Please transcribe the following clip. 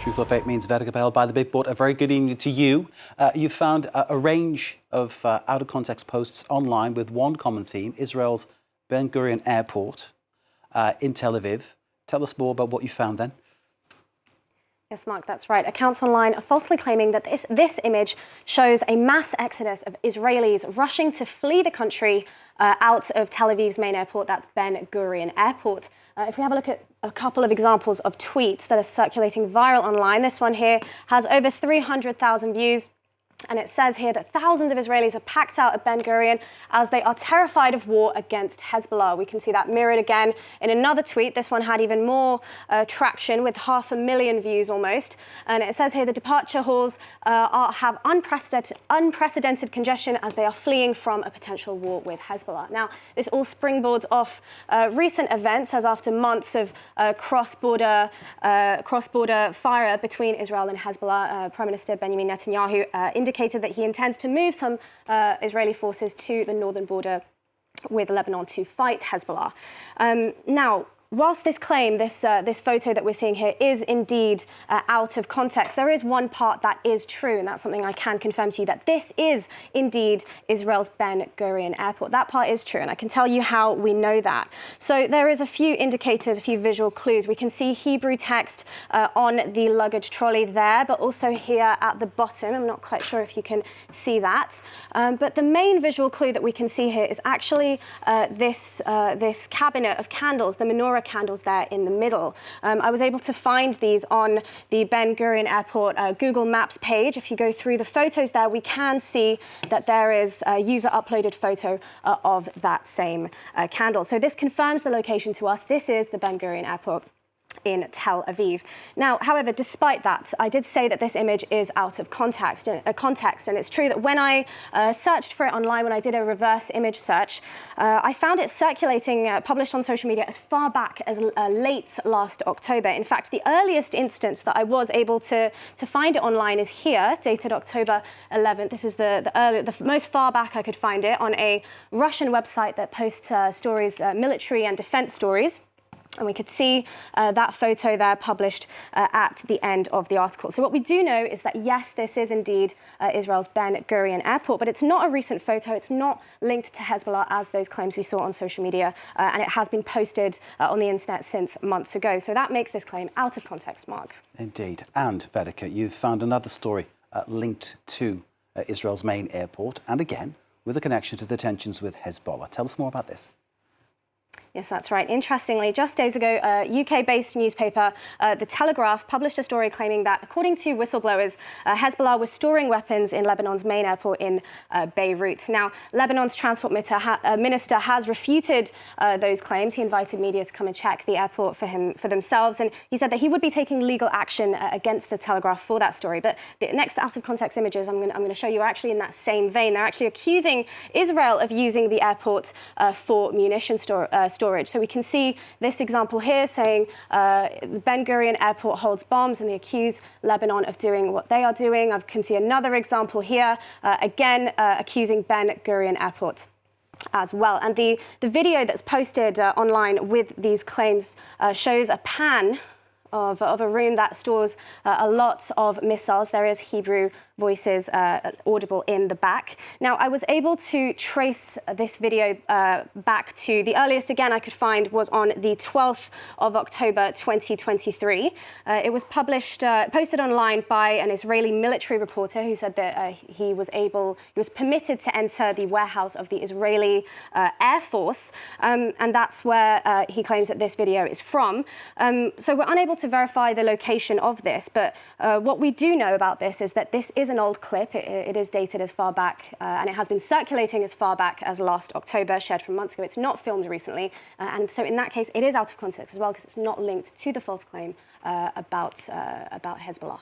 Truth or Fake means Vedika Bahl by the Big Board. A very good evening to you. You've found a range of out-of-context posts online with one common theme, Israel's Ben Gurion airport in Tel Aviv. Tell us more about what you found then. Yes, Mark, that's right. Accounts online are falsely claiming that this image shows a mass exodus of Israelis rushing to flee the country out of Tel Aviv's main airport, that's Ben Gurion Airport. If we have a look at a couple of examples of tweets that are circulating viral online, this one here has over 300,000 views. And it says here that thousands of Israelis are packed out at Ben Gurion as they are terrified of war against Hezbollah. We can see that mirrored again in another tweet. This one had even more traction with 500,000 views almost. And it says here the departure halls have unprecedented congestion as they are fleeing from a potential war with Hezbollah. Now, this all springboards off recent events as after months of cross-border fire between Israel and Hezbollah, Prime Minister Benjamin Netanyahu indicated that he intends to move some Israeli forces to the northern border with Lebanon to fight Hezbollah. Now, whilst this claim, this photo that we're seeing here is indeed out of context, there is one part that is true, and that's something I can confirm to you, that this is indeed Israel's Ben Gurion Airport. That part is true, and I can tell you how we know that. So there is a few indicators, a few visual clues. We can see Hebrew text on the luggage trolley there, but also here at the bottom. I'm not quite sure if you can see that. But the main visual clue that we can see here is actually this cabinet of candles, the menorah candles there in the middle. I was able to find these on the Ben Gurion Airport Google Maps page. If you go through the photos there, we can see that there is a user-uploaded photo of that same candle. So this confirms the location to us. This is the Ben Gurion Airport in Tel Aviv. Now, however, despite that, I did say that this image is out of context, and it's true that when I searched for it online, when I did a reverse image search, I found it circulating, published on social media as far back as late last October. In fact, the earliest instance that I was able to find it online is here, dated October 11th. This is the most far back I could find it on a Russian website that posts stories, military and defense stories. And we could see that photo there published at the end of the article. So what we do know is that, yes, this is indeed Israel's Ben Gurion Airport, but it's not a recent photo. It's not linked to Hezbollah as those claims we saw on social media, and it has been posted on the internet since months ago. So that makes this claim out of context, Mark. Indeed. And, Vedika, you've found another story linked to Israel's main airport, and again, with a connection to the tensions with Hezbollah. Tell us more about this. Yes, that's right. Interestingly, just days ago, a UK-based newspaper, The Telegraph, published a story claiming that, according to whistleblowers, Hezbollah was storing weapons in Lebanon's main airport in Beirut. Now, Lebanon's transport minister has refuted those claims. He invited media to come and check the airport for themselves, and he said that he would be taking legal action against The Telegraph for that story. But the next out-of-context images I'm going to show you are actually in that same vein. They're actually accusing Israel of using the airport for munition storage. So we can see this example here saying the Ben Gurion Airport holds bombs, and they accuse Lebanon of doing what they are doing. I can see another example here, again accusing Ben Gurion Airport as well. And the video that's posted online with these claims shows a pan of a room that stores a lot of missiles. There is Hebrew voices audible in the back. Now, I was able to trace this video back to the earliest, again, I could find was on the 12th of October 2023. It was posted online by an Israeli military reporter who said that he was permitted to enter the warehouse of the Israeli Air Force, and that's where he claims that this video is from. So we're unable to verify the location of this, but what we do know about this is that this is an old clip. It is dated as far back, and it has been circulating as far back as last October, shared from months ago. It's not filmed recently, and so in that case, it is out of context as well, because it's not linked to the false claim about Hezbollah.